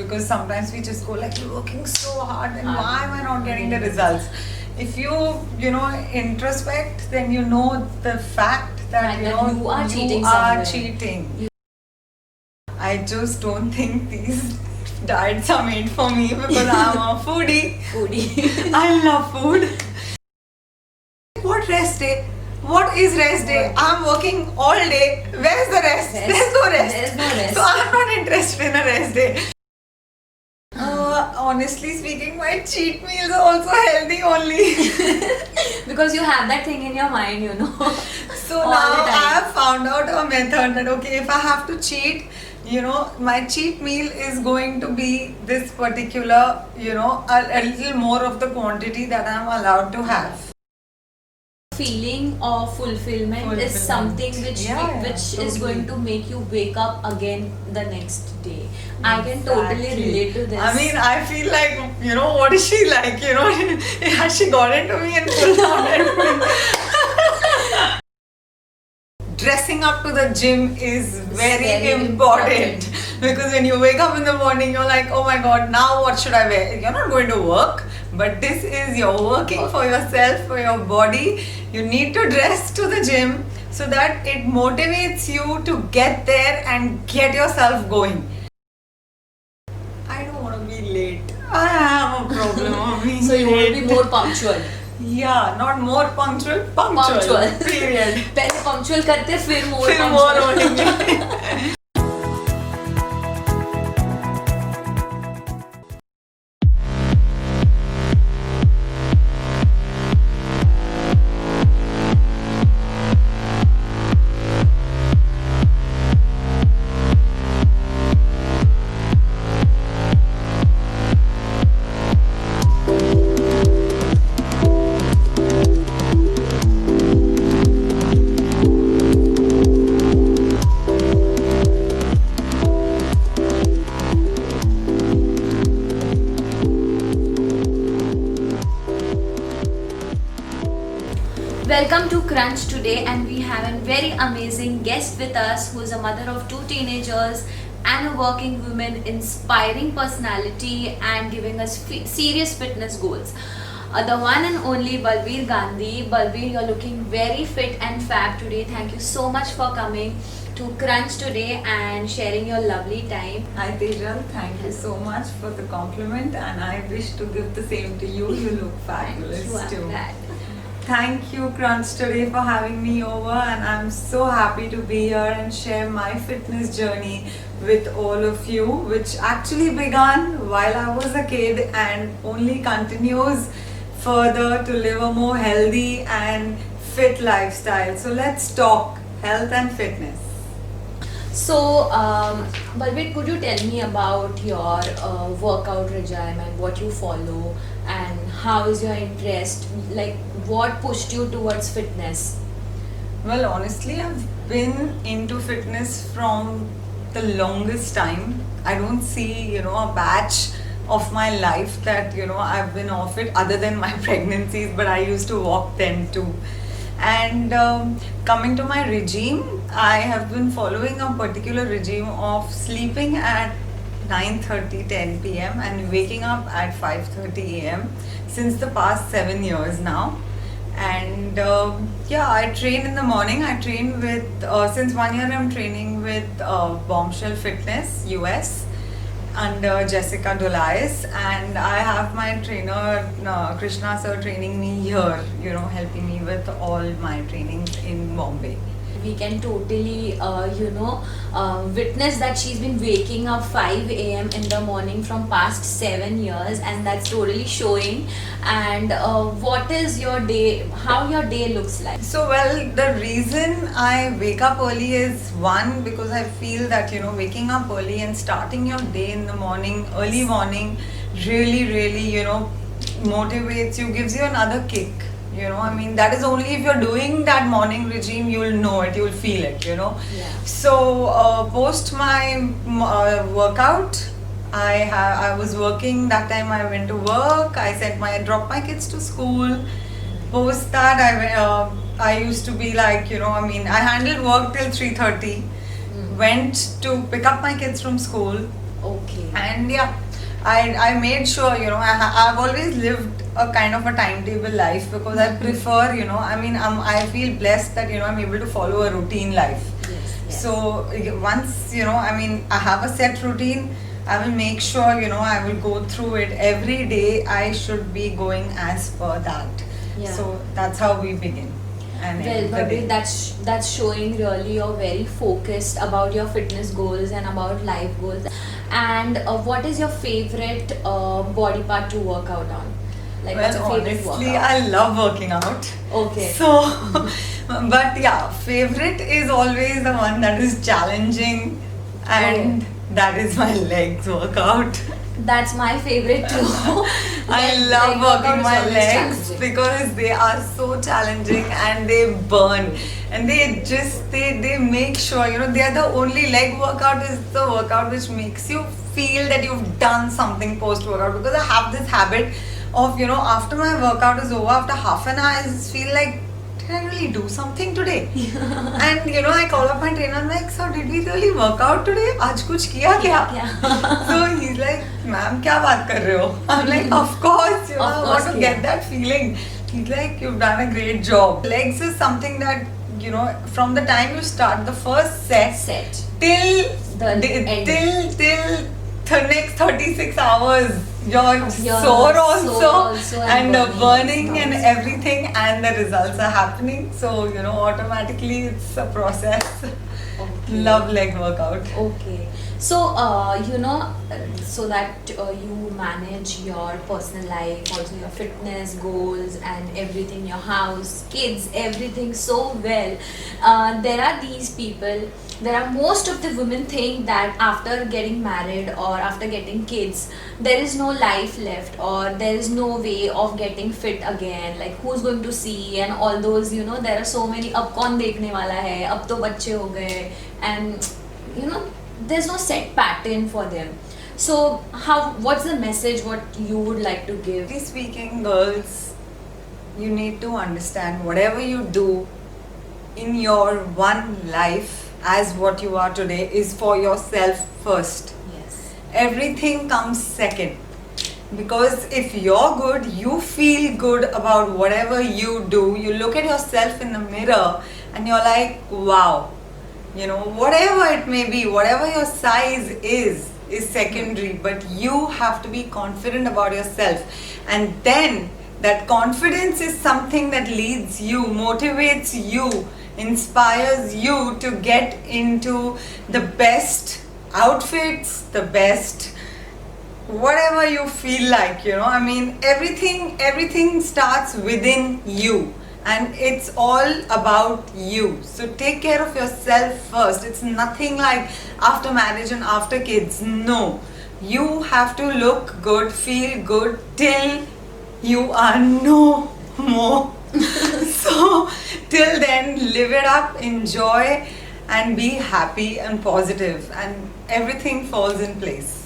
Because sometimes we just go like, you're working so hard and why am I not getting the results? If you introspect, then you know the fact that you are cheating you are somewhere. cheating. I just don't think these diets are made for me because I'm a foodie. I love food. What rest day? What is rest day? I'm working all day. Where's the rest? There's no rest. So I'm not interested in a rest day. Honestly speaking, my cheat meals are also healthy only. Because you have that thing in your mind, So now I have found out a method that okay, if I have to cheat, my cheat meal is going to be this particular, a little more of the quantity that I'm allowed to have. Feeling of fulfillment is something which is going to make you wake up again the next day. I can totally relate to this. I mean, I feel like, what is she like? Has she got into me and pulled down everything? Dressing up to the gym is very important because when you wake up in the morning, you're like, oh my god, now what should I wear? You're not going to work, but this is you're working for yourself, for your body. You need to dress to the gym so that it motivates you to get there and get yourself going. I don't want to be late. I have a problem of being So you want to be more punctual. Yeah, not more punctual. Period. पहले punctual करते फिर more होंगे. Welcome to Crunch today, and we have a very amazing guest with us who is a mother of 2 teenagers and a working woman, inspiring personality and giving us serious fitness goals. The one and only Balbir Gandhi. Balbir, you're looking very fit and fab today. Thank you so much for coming to Crunch today and sharing your lovely time. Hi Tejal, thank you so much for the compliment, and I wish to give the same to you. You look fabulous too. Thank you Crunch today for having me over, and I'm so happy to be here and share my fitness journey with all of you, which actually began while I was a kid and only continues further to live a more healthy and fit lifestyle. So let's talk health and fitness. So, Balbir, could you tell me about your workout regime and what you follow, and how is your interest? Like, what pushed you towards fitness? Well, honestly, I've been into fitness from the longest time. I don't see, a batch of my life that, I've been off it other than my pregnancies, but I used to walk then too. And coming to my regime, I have been following a particular regime of sleeping at 9:30, 10 p.m. and waking up at 5:30 a.m. since the past 7 years now. And I train in the morning. I train with, since 1 year I'm training with Bombshell Fitness US under Jessica Dolais, and I have my trainer Krishna sir training me here, helping me with all my trainings in Bombay. We can totally, witness that she's been waking up 5 a.m. in the morning from past 7 years, and that's totally showing. And what is your day, how your day looks like? So, well, the reason I wake up early is one, because I feel that, waking up early and starting your day in the morning, early morning, really, motivates you, gives you another kick. That is only if you're doing that morning regime, you'll know it, you'll feel it, Yeah. So, post my workout, I was working that time. I went to work. I dropped my kids to school. Post that, I used to be like, I handled work till 3:30. Went to pick up my kids from school. Okay. And yeah, I made sure, I've always lived a kind of a timetable life because I prefer, I mean, I feel blessed that, I'm able to follow a routine life. Yes, yes. So once, I mean, I have a set routine, I will make sure, I will go through it every day. I should be going as per that. Yeah. So that's how we begin. And Well, end the Barbie, day. that's showing really you're very focused about your fitness goals and about life goals. And what is your favorite body part to work out on? Like, what's Well, your favorite honestly, workout? I love working out. Okay. So, but yeah, favorite is always the one that is challenging, and Oh. that is my legs workout. That's my favorite too. I Leg love workout working is my always legs challenging. because they are so challenging and they burn, and they make sure, they are the only leg workout is the workout which makes you feel that you've done something post workout, because I have this habit of, after my workout is over, after half an hour I just feel like, did I really do something today? And I call up my trainer, I'm like, so did we really work out today? आज कुछ किया क्या? Yeah. So he's like, ma'am, क्या बात कर रहे हो? I'm like, of course, Of I course, want to yeah. get that feeling. He's like, you've done a great job. Legs is something that, from the time you start the first set till The end. till the next 36 hours, you're You're sore sore also, also and and burning burning and also. everything, and the results are happening. So, automatically it's a process. Okay. Love leg workout. Okay. So, so that you manage your personal life, also your fitness goals and everything, your house, kids, everything so well. There are these people, there are most of the women think that after getting married or after getting kids, there is no life left or there is no way of getting fit again. Like, who's going to see and all those, there are so many, ab kaun dekhne wala hai, ab to bacche ho gaye, and there's no set pattern for them. So what's the message what you would like to give? Frankly speaking, girls, you need to understand whatever you do in your one life as what you are today is for yourself first. Yes. Everything comes second. Because if you're good, you feel good about whatever you do. You look at yourself in the mirror and you're like, wow. Whatever it may be, whatever your size is secondary, but you have to be confident about yourself. And then that confidence is something that leads you, motivates you, inspires you to get into the best outfits, the best whatever you feel like, I mean, everything starts within you. And it's all about you. So take care of yourself first. It's nothing like after marriage and after kids. No. You have to look good, feel good till you are no more. So till then, live it up, enjoy, and be happy and positive, and everything falls in place.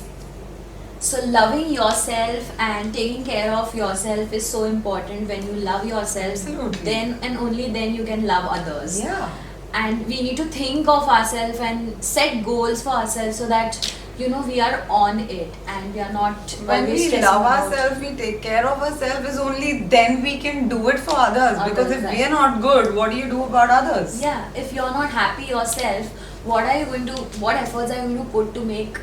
So loving yourself and taking care of yourself is so important. When you love yourself, Absolutely. then and only then you can love others. Yeah. And we need to think of ourselves and set goals for ourselves so that we are on it and we are not When always we stressing love about- ourselves, we take care of ourselves, is only then we can do it for others. Because Others, if right. we are not good, what do you do about others? Yeah, if you're not happy yourself, what efforts are you going to put to make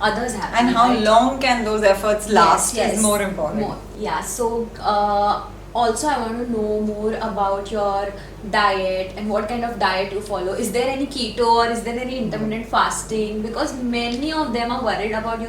others happy? And how right? long can those efforts last Yes, is more important. Yeah, so also I want to know more about your diet and what kind of diet you follow. Is there any keto or is there any intermittent fasting? Because many of them are worried about,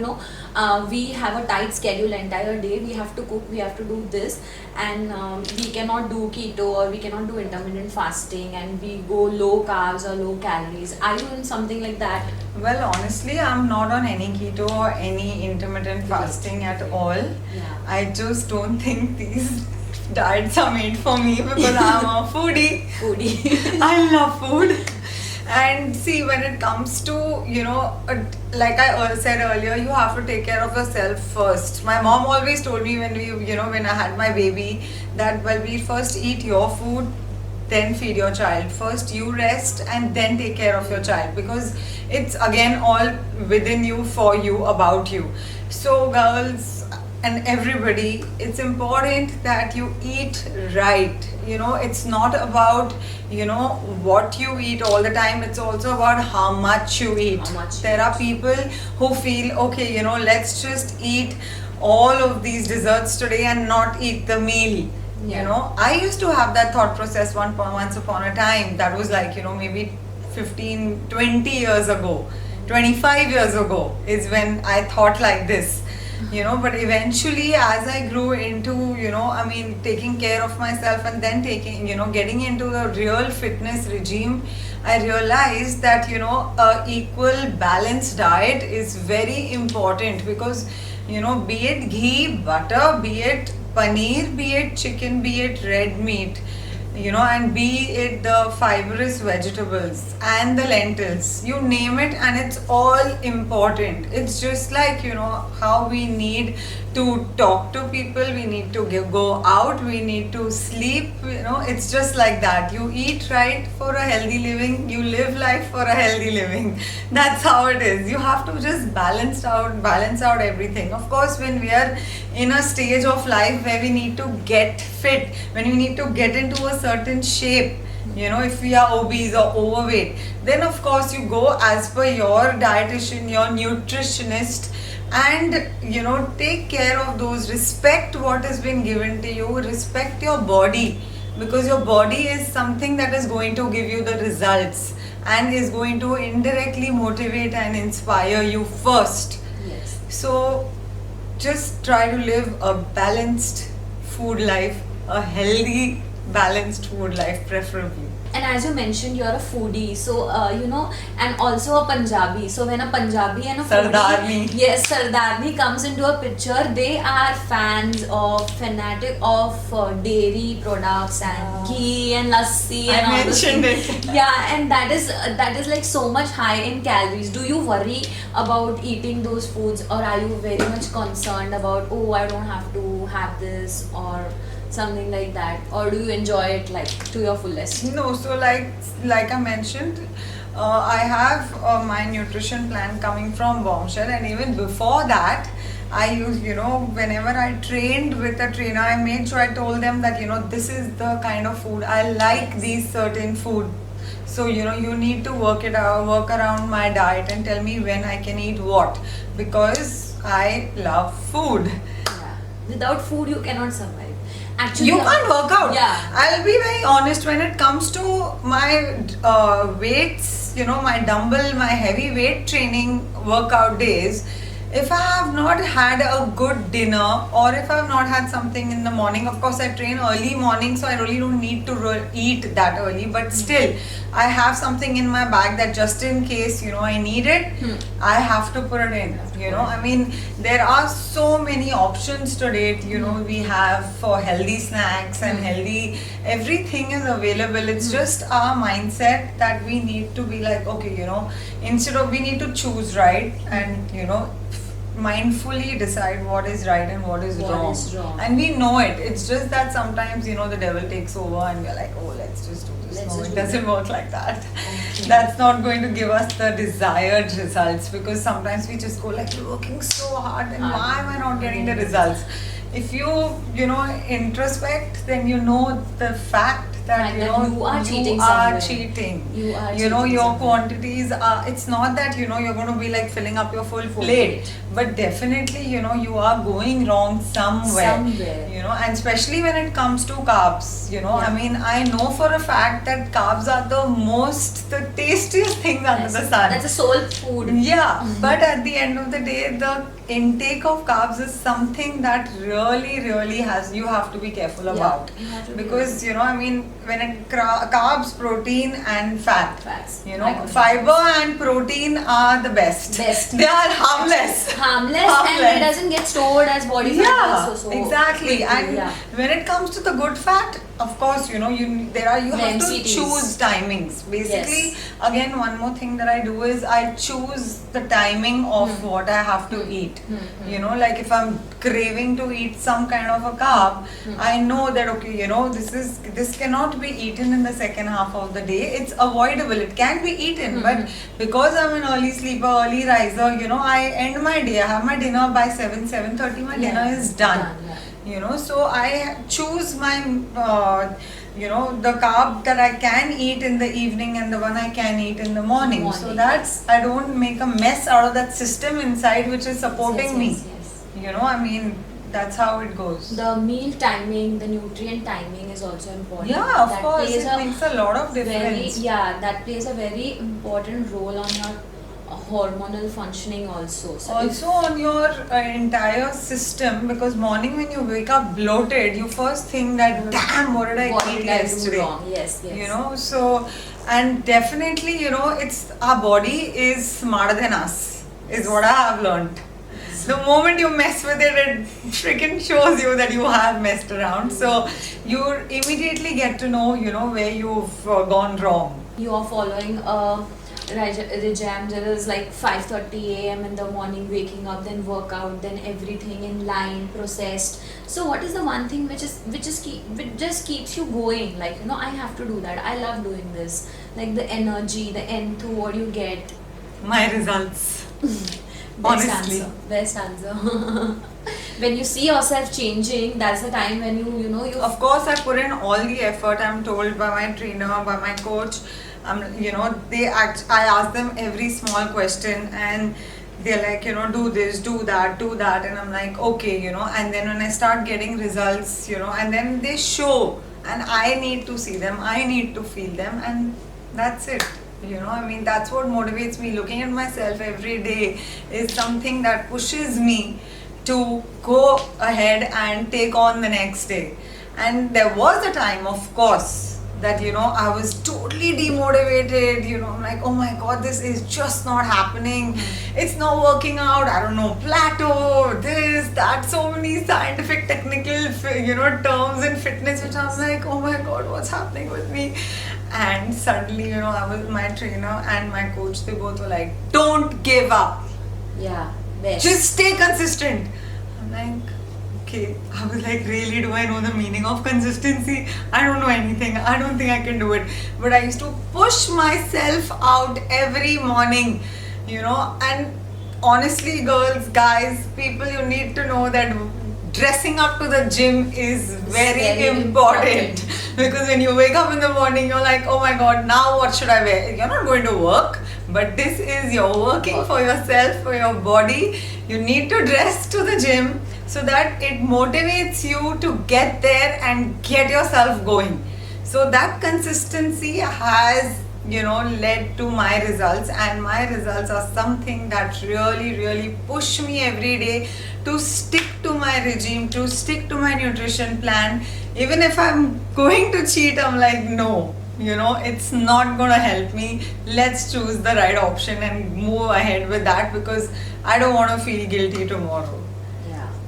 we have a tight schedule entire day, we have to cook, we have to do this, and we cannot do keto or we cannot do intermittent fasting, and we go low carbs or low calories. Are you in something like that? Well, honestly, I'm not on any keto or any intermittent fasting at all. Yeah. I just don't think these diets are made for me because I'm a foodie. Foodie. I love food. And see, when it comes to, like I said earlier, you have to take care of yourself first. My mom always told me when I had my baby that, well, we first eat your food, then feed your child. First you rest and then take care of your child, because it's again all within you, for you, about you. So girls and everybody, it's important that you eat right. It's not about what you eat all the time, it's also about how much you eat. How much you There are people who feel, okay, let's just eat all of these desserts today and not eat the meal. I used to have that thought process once upon a time. That was like, maybe 15, 20 years ago, 25 years ago is when I thought like this. But eventually, as I grew into, taking care of myself, and then getting into the real fitness regime, I realized that, a equal balanced diet is very important, because, be it ghee, butter, be it paneer, be it chicken, be it red meat, and be it the fibrous vegetables and the lentils, you name it, and it's all important. It's just like, how we need to talk to people, we need to go out, we need to sleep, it's just like that. You eat right for a healthy living, you live life for a healthy living. That's how it is. You have to just balance out everything. Of course, when we are in a stage of life where we need to get fit, when we need to get into a certain shape, if we are obese or overweight, then of course you go as per your dietitian, your nutritionist, and take care of those. Respect what has been given to you, respect your body, because your body is something that is going to give you the results and is going to indirectly motivate and inspire you first. Yes. So just try to live a balanced food life, a healthy balanced food life preferably. And as you mentioned, you're a foodie, so and also a Punjabi. So when a Punjabi and a Sardarni. foodie, yes, Sardarni comes into a picture, they are fanatic of dairy products and ghee and lassi and all those mentioned things. it. Yeah, and that is like so much high in calories. Do you worry about eating those foods, or are you very much concerned about, oh, I don't have to have this, or something like that, or do you enjoy it like to your fullest? No, so like I mentioned, I have my nutrition plan coming from Bombshell, and even before that, I used, whenever I trained with a trainer, I made sure I told them that, this is the kind of food I like, these certain food. So, you need to work around my diet and tell me when I can eat what, because I love food. Yeah. Without food, you cannot survive. Actually, You can't work out. Yeah. I'll be very honest, when it comes to my weights, my dumbbell, my heavy weight training workout days, if I have not had a good dinner, or if I have not had something in the morning, of course I train early morning, so I really don't need to eat that early, but still I have something in my bag that just in case, I need it, I have to put it in. There are so many options today, we have for healthy snacks and healthy, everything is available. It's just our mindset that we need to be like, okay, instead of, we need to choose right, and mindfully decide what is right and what is wrong. And we know it. It's just that sometimes, the devil takes over and we're like, oh, let's just do this. Let's No, just it do doesn't work like that. Okay. That's not going to give us the desired results, because sometimes we just go like, you're working so hard and why am I not getting the results? If you, introspect, then you know the fact that, you are cheating you are somewhere. cheating. You are Your cheating somewhere. quantities are, it's not that, you're going to be like filling up your full plate, but definitely, you are going wrong somewhere. And especially when it comes to carbs, I know for a fact that carbs are the tastiest things under the sun. That's a soul food. Yeah, but at the end of the day, the intake of carbs is something that really you have to be careful about, you have to be because when it carbs, protein and fats, Micronutrients. fiber and protein are the best. They are harmless And doesn't get stored as body fat Yeah, also. So exactly. quickly, And yeah. when it comes to the good fat, of course, you The have to MCTs. choose timings. Basically, Yes. again, one more thing that I do is I choose the timing of what I have to eat. Like if I'm craving to eat some kind of a carb, I know that okay, this cannot be eaten in the second half of the day. It's avoidable. It can be eaten, but because I'm an early sleeper, early riser, I end my day. I have my dinner by 7:30. My dinner is done. So I choose my the carb that I can eat in the evening and the one I can eat in the morning. So that's, I don't make a mess out of that system inside which is supporting me. Yes. That's how it goes. The meal timing, the nutrient timing is also important. Yeah, of That course, plays it makes a lot of difference. that plays a very important role on your hormonal functioning also. So Also on your entire system, because morning when you wake up bloated, you first think that damn, what did I what eat did I do yesterday? wrong? Yes. So, and definitely, it's our body is smarter than us, is what I have learned. The moment you mess with it, it freaking shows you that you have messed around. So you immediately get to know, where you've gone wrong. You are following a regime that is like 5:30 a.m. in the morning, waking up, then workout, then everything in line, processed. So what is the one thing which just keeps you going? Like, I have to do that. I love doing this. Like the energy, the enthu, what you get. My results. Best Honestly. answer. When you see yourself changing, that's the time when you Of course, I put in all the effort. I'm told by my trainer, by my coach. I ask them every small question, and they're like, do this, do that, and I'm like, okay, And then when I start getting results, and then they show, and I need to see them, I need to feel them, and that's it. That's what motivates me. Looking at myself every day is something that pushes me to go ahead and take on the next day. And there was a time, of course, that I was totally demotivated. I'm like, oh my god, this is just not happening. It's not working out. I don't know, plateau, this, that, so many scientific, technical, terms in fitness, which I'm like, oh my god, what's happening with me? And suddenly, I was my trainer and my coach, they both were like, don't give up. Yeah, best. Just stay consistent. I'm like, okay. I was like, really, do I know the meaning of consistency? I don't know anything. I don't think I can do it. But I used to push myself out every morning, and honestly, girls, guys, people, you need to know that dressing up to the gym is very important. Because when you wake up in the morning, you're like, oh my god, now what should I wear? You're not going to work, but this is, you're working for yourself, for your body. You need to dress to the gym so that it motivates you to get there and get yourself going. So that consistency has led to my results, and my results are something that really push me every day to stick to my regime, to stick to my nutrition plan. Even if I'm going to cheat, I'm like, no, it's not gonna help me. Let's choose the right option and move ahead with that, because I don't want to feel guilty tomorrow.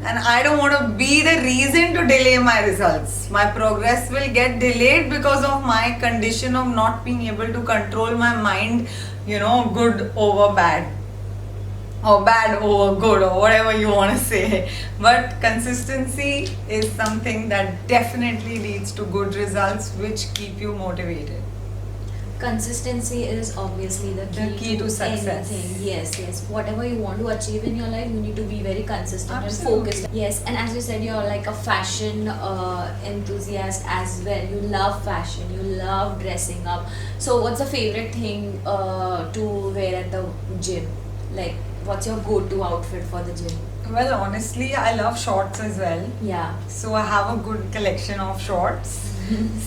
And I don't want to be the reason to delay my results. My progress will get delayed because of my condition of not being able to control my mind, good over bad, or bad over good, or whatever you want to say. But consistency is something that definitely leads to good results, which keep you motivated. Consistency is obviously the key to success. anything. Yes. Whatever you want to achieve in your life, you need to be very consistent Absolutely. and focused. Yes, and as you said, you're like a fashion enthusiast as well. You love fashion, you love dressing up. So what's the favorite thing to wear at the gym? Like, what's your go-to outfit for the gym? Well, honestly, I love shorts as well. Yeah. So I have a good collection of shorts.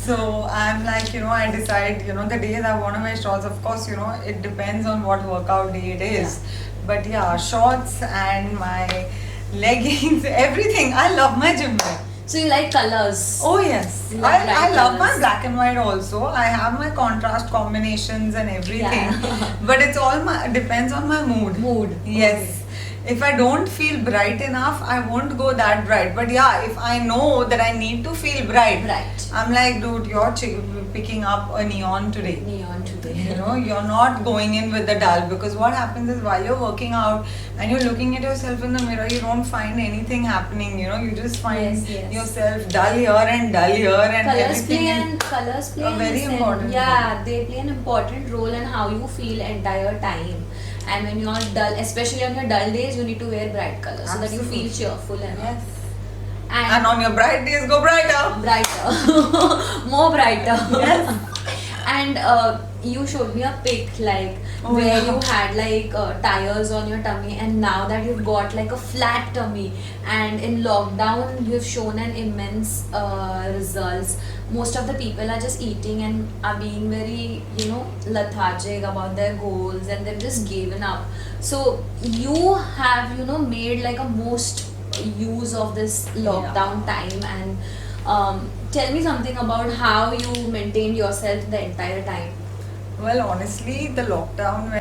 So I'm like, I decide, the days I want to wear shorts. Of course, it depends on what workout day it is. But yeah, shorts and my leggings, everything. I love my gym wear. So you like colors? Oh yes, You love I bright love my colours. black and white also. I have my contrast combinations and everything. Yeah. But it's all depends on my mood. Mood. Yes. if I don't feel bright enough, I won't go that bright. But yeah, if I know that I need to feel bright, Right. I'm like, dude, you're picking up a neon today. Neon today. You know, you're not going in with the dull, because what happens is while you're working out and you're looking at yourself in the mirror, you don't find anything happening. You know, you just find Yes. yourself dull here and Colors everything. play an colors play a an very important yeah, they play an important role in how you feel entire time. And when you're dull, especially on your dull days, you need to wear bright colors so that you feel Absolutely. cheerful and Yes. and And on your bright days, go brighter. brighter, more brighter. Yes. And you showed me a pic like Oh, where yeah. you had like tires on your tummy, and now that you've got like a flat tummy, and in lockdown you've shown an immense results. Most of the people are just eating and are being very, you know, lethargic about their goals, and they've just given up. So you have, you know, made like a most use of this lockdown time. And tell me something about how you maintained yourself the entire time. Well, honestly, the lockdown,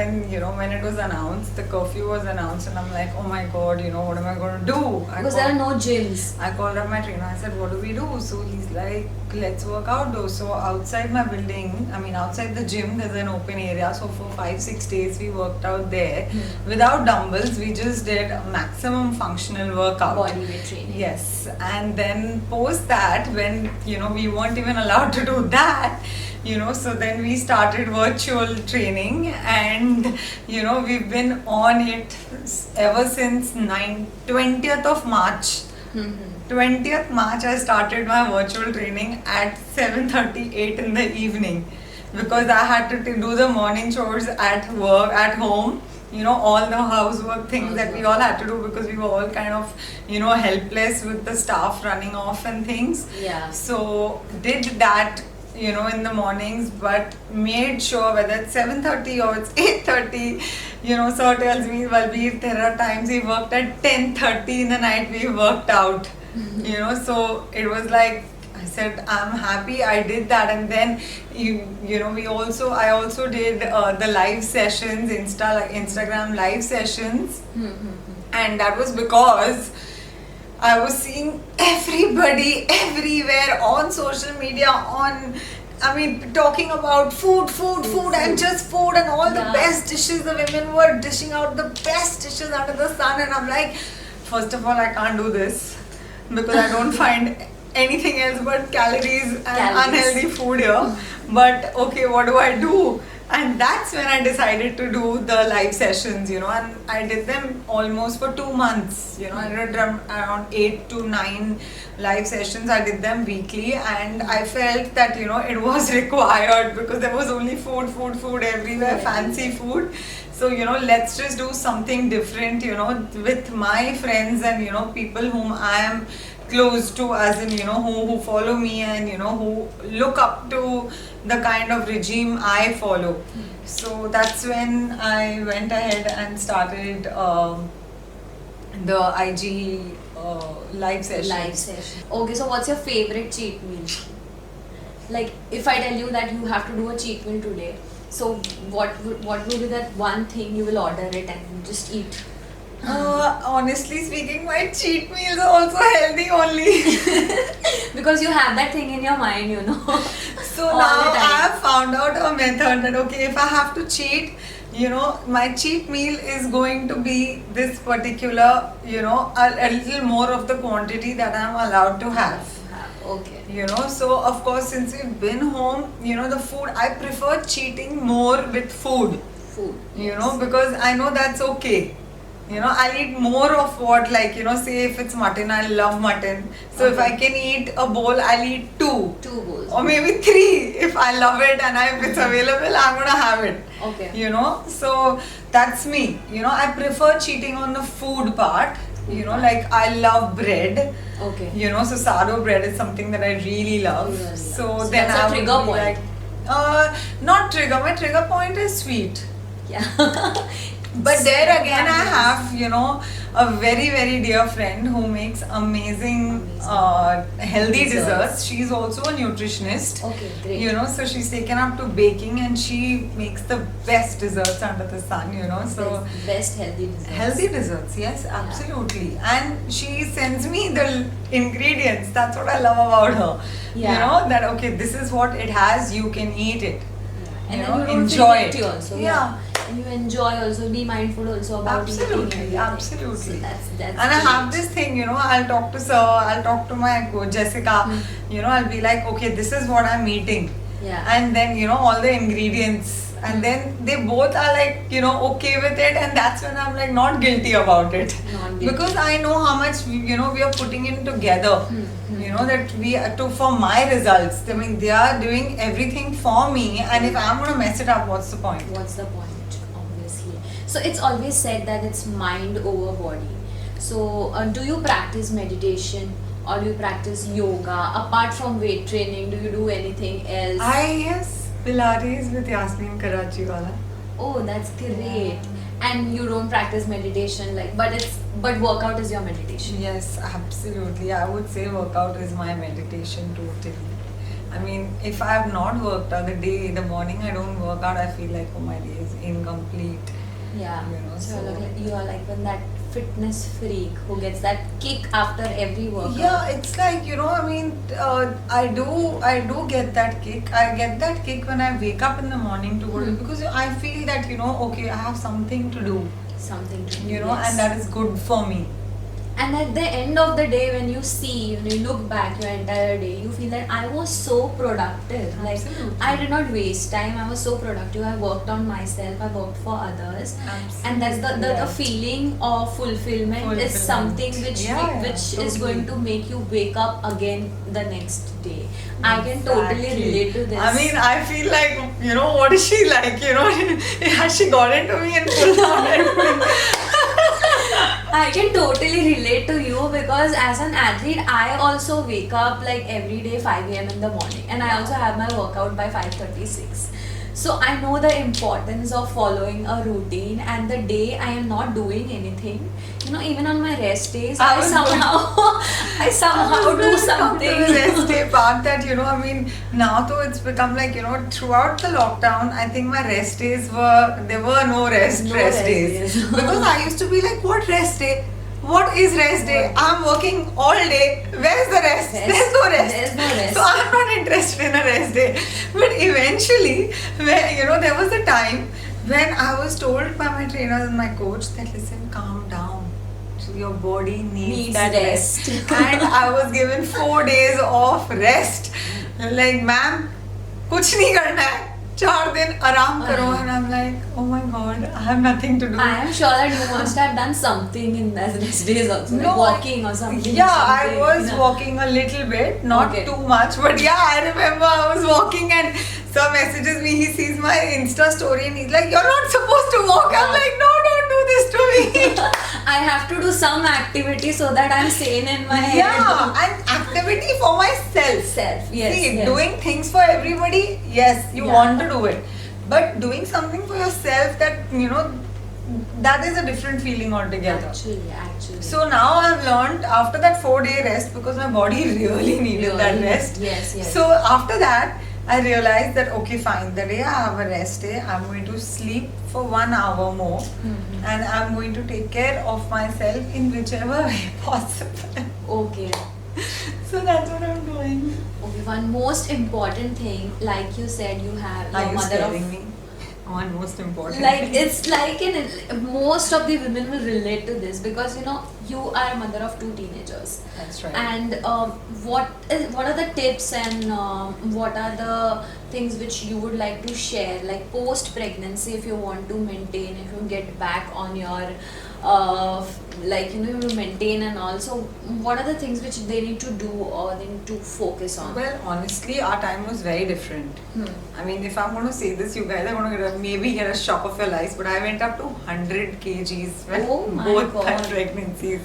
when it was announced, the curfew was announced, and I'm like, oh my god, what am I going to do? Because there are no gyms. I called up my trainer. I said, what do we do? So he's like, let's work outdoors. So outside my building, outside the gym, there's an open area. So for 5-6 days, we worked out there without dumbbells. We just did a maximum functional workout. Body weight training. Yes, and then post that, when we weren't even allowed to do that, so then we started virtual training, and we've been on it ever since 20th of March. 20th March I started my virtual training at 7:38 in the evening, because I had to do the morning chores at work, at home, all the housework things that we all had to do, because we were all kind of helpless with the staff running off and things. Yeah. So did that in the mornings, but made sure whether it's 7:30 or it's 8:30, Sir tells me, Valbir, there are times we worked at 10:30 in the night, we worked out. So it was like, I said, I'm happy I did that. And then I also did the live sessions, Instagram live sessions. And that was because I was seeing everybody everywhere on social media, talking about food, and just food, and all the best dishes. The women were dishing out the best dishes under the sun, and I'm like, first of all, I can't do this, because I don't find anything else but calories and unhealthy food here. But okay, what do I do? And that's when I decided to do the live sessions, and I did them almost for 2 months. I did around 8 to 9 live sessions. I did them weekly, and I felt that, it was required, because there was only food everywhere, fancy food. So, let's just do something different, with my friends and, people whom I am close to, as in, who follow me, and, who look up to the kind of regime I follow. So that's when I went ahead and started the IG live sessions. Live session. Okay, so what's your favorite cheat meal? Like, if I tell you that you have to do a cheat meal today, so what would be that one thing you will order it and just eat? Honestly speaking, my cheat meals are also healthy only. Because you have that thing in your mind, So all now the time. I have found out a method that, okay, if I have to cheat, my cheat meal is going to be this particular, a little more of the quantity that I'm allowed to have. Okay. So of course, since we've been home, the food, I prefer cheating more with food. Because I know that's okay. I'll eat more of what, say if it's mutton, I love mutton. So if I can eat a bowl, I'll eat 2. 2 bowls. Or maybe 3 if I love it, and if it's available, I'm gonna have it. Okay. So that's me. I prefer cheating on the food part. Like I love bread. Okay. So sourdough bread is something that I really love. You really So love. So then that's a I would trigger be point. like, not trigger. My trigger point is sweet. Yeah. But there again, I have, you know, a very, very dear friend who makes amazing, healthy desserts. She's also a nutritionist. Okay, great. You know, so she's taken up to baking and she makes the best desserts under the sun, you know. So best healthy desserts. healthy desserts, yes, absolutely. And she sends me the ingredients. That's what I love about her. Yeah. You know, that okay, this is what it has, you can eat it. Yeah. And You then know, you don't enjoy feel guilty it. also. Yeah. And you enjoy also, be mindful also about eating Absolutely, everything. absolutely. So that's And I have great. this thing, you know, I'll talk to Sir, I'll talk to my coach Jessica, you know, I'll be like, okay, this is what I'm eating. Yeah. And then, you know, all the ingredients. And then they both are like, you know, okay with it. And that's when I'm like not guilty about it. Not guilty. Because I know how much, you know, we are putting in together. You know, that we to for my results. I mean, they are doing everything for me. And if I'm going to mess it up, what's the point? What's the point? Obviously. So it's always said that it's mind over body. So do you practice meditation or do you practice yoga? Apart from weight training, do you do anything else? Yes, Pilates with Yasmin Karachiwala. Oh, that's great. And you don't practice meditation but workout is your meditation. Yes, absolutely. I would say workout is my meditation totally. I mean, if I have not worked out the morning I don't work out, I feel like, oh, my day is incomplete. Yeah. You know, so so- you are like when that fitness freak who gets that kick after every workout. Yeah, it's like, you know, I mean, I do get that kick. I get that kick when I wake up in the morning to go to, because I feel that, you know, okay, I have something to do, Something to do, you know, yes. and that is good for me. And at the end of the day, when you see, when you look back your entire day, you feel that I was so productive. Like Absolutely. I did not waste time. I was so productive. I worked on myself. I worked for others. And that's the Absolutely. feeling of fulfillment is something which Yeah, which is totally. going to make you wake up again the next day. I can totally Exactly. relate to this. I mean, I feel like, you know, what is she like? You know, has she got into me and pulled out everything? I can totally relate to you because as an athlete, I also wake up like every day 5 a.m. in the morning, and I also have my workout by 5:36. So I know the importance of following a routine, and the day I am not doing anything, you know, even on my rest days, I somehow do something. The rest day part that, you know, I mean, now though it's become like, you know, throughout the lockdown, I think my rest days there were no rest No rest rest days. days. Because I used to be like, what rest day? What is rest day? I'm working all day. Where's the rest? Rest. There's no rest. There's no rest. So I'm not interested in a rest day. But eventually, when, you know, there was a time when I was told by my trainers and my coach that, listen, calm down. Your body needs that rest. And I was given 4 days of rest. Like, ma'am, कुछ नहीं करना है. 4 दिन आराम करो. And I'm like, oh my god, I have nothing to do. I am sure that you must have done something in those rest days also, like walking or something. Yeah, I something, was you know. walking a little bit, not Okay. too much, but yeah, I remember I was walking and Sir messages me. He sees my Insta story and he's like, "You're not supposed to walk." I'm like, "No, don't do this to me." I have to do some activity so that I'm sane in my head. Yeah, and activity for myself. Self, yes, See, yes. doing things for everybody, yes, you Yeah. want to do it. But doing something for yourself that, you know, that is a different feeling altogether. Actually. So now I've learned after that 4-day rest, because my body really needed that Really? rest. Yes, yes. So after that, I realized that okay, fine, the day I have a rest day, I'm going to sleep for 1 hour more, and I'm going to take care of myself in whichever way possible. Okay. So that's what I'm doing. Okay, one most important thing, like you said, you have Are your you mother scaring of. me? One most important. Like thing. it's like most of the women will relate to this because you know you are a mother of 2 teenagers. That's right. And what are the tips and what are the things which you would like to share, like post pregnancy, if you want to maintain, if you get back on your like you know, you maintain, and also what are the things which they need to do or they need to focus on? Well, honestly, our time was very different. I mean, if I'm going to say this, you guys are going to maybe get a shock of your lives, but I went up to 100 kgs when Oh my both my God. pregnancies.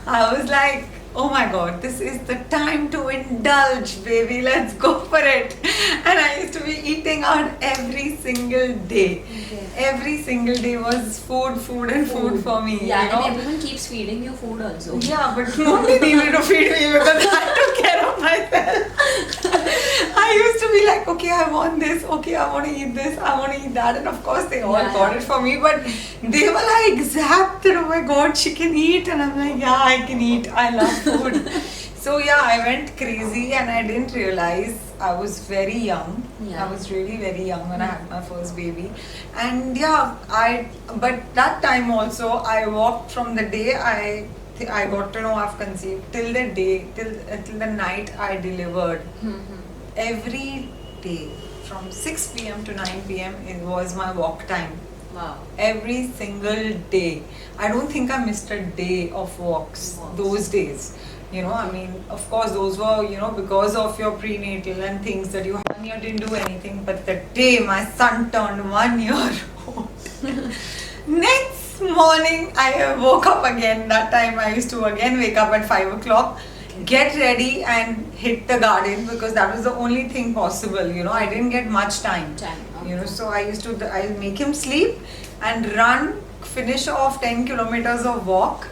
I was like, oh my god, this is the time to indulge, baby, let's go for it. And I used to be eating out every single day. Okay. Every single day was food and food for me. Yeah, you know? and everyone keeps feeding you food also. Yeah, but nobody needed to feed me because I took care of myself. I used to be like, okay, I want this, okay, I want to eat this, I want to eat that, and of course they all got it for me. But they were like, Zap, that, oh my god, she can eat, and I'm like, yeah, I can eat. I love food. So yeah, I went crazy, and I didn't realize I was very young. Yeah. I was really very young when I had my first baby, and yeah, But that time also, I walked from the day I got to know I've conceived till the day till the night I delivered. Every day from 6 p.m. to 9 p.m. it was my walk time. Wow. Every single day. I don't think I missed a day of walks those days. You know, I mean, of course, those were, you know, because of your prenatal and things that you had, you didn't do anything. But the day my son turned 1 year old, next morning I woke up again. That time I used to again wake up at 5 o'clock, get ready and hit the garden because that was the only thing possible. You know, I didn't get much time. You know, so I'll make him sleep and run, finish off 10 kilometers of walk,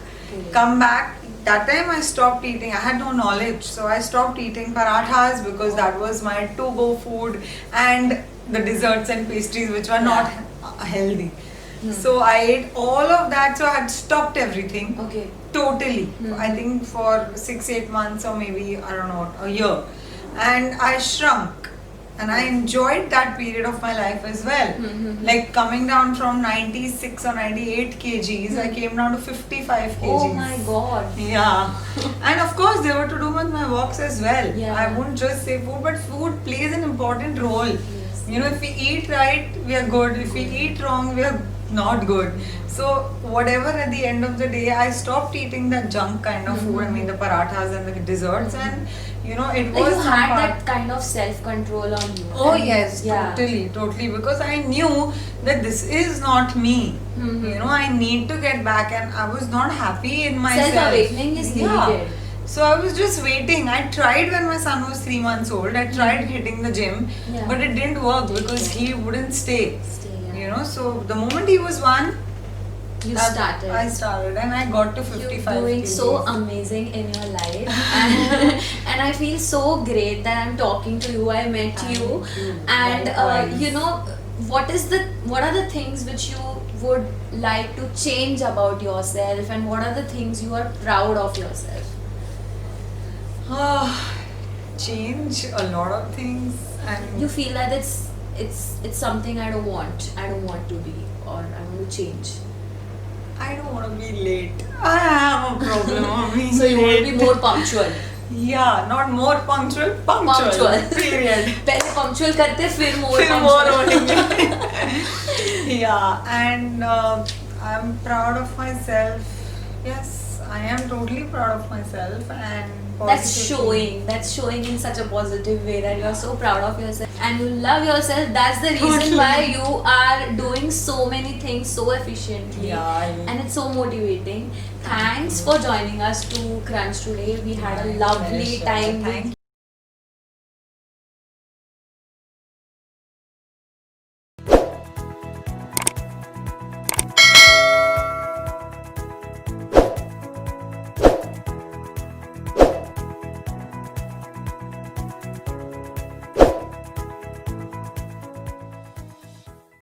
come back. That time I stopped eating. I had no knowledge, so I stopped eating parathas because that was my to-go food and the desserts and pastries which were not healthy. So I ate all of that. So I had stopped everything. Okay. Totally. I think for 6-8 months or maybe I don't know a year, and I shrunk. And I enjoyed that period of my life as well. Like coming down from 96 or 98 kgs, I came down to 55 kgs. Oh my god. Yeah. And of course, they were to do with my walks as well. Yeah. I wouldn't just say food, but food plays an important role. Yes. You know, if we eat right, we are good. If we eat wrong, we are not good. So, whatever at the end of the day, I stopped eating that junk kind of food. I mean, the parathas and the desserts, and you know, it Like was you some had part- that kind of self-control on you. Oh And- yes, yeah. totally, because I knew that this is not me. You know, I need to get back, and I was not happy in myself. Self-awakening is needed. So I was just waiting. I tried when my son was 3 months old. I tried hitting the gym, Yeah. but it didn't work because he wouldn't stay. You know, so the moment he was 1, You I started. started, and I got to 55 You're doing kgs. so amazing in your life, and I feel so great that I'm talking to you. I met you, and Likewise. you know, what are the things which you would like to change about yourself, and what are the things you are proud of yourself? Change a lot of things, and You feel that it's something I don't want to be, or I want to change. I don't want to be late. I have a problem of being So you want to late. be more punctual. Yeah, not more punctual. Punctual. Period. पहले punctual करते फिर more Feel more punctual. only. Yeah, and I'm proud of myself. Yes, I am totally proud of myself, and That's showing in such a positive way that you are so proud of yourself and you love yourself. That's the reason Totally. why you are doing so many things so efficiently. Yeah, And it's so motivating. Thanks for joining us to Crunch today. We had a lovely time with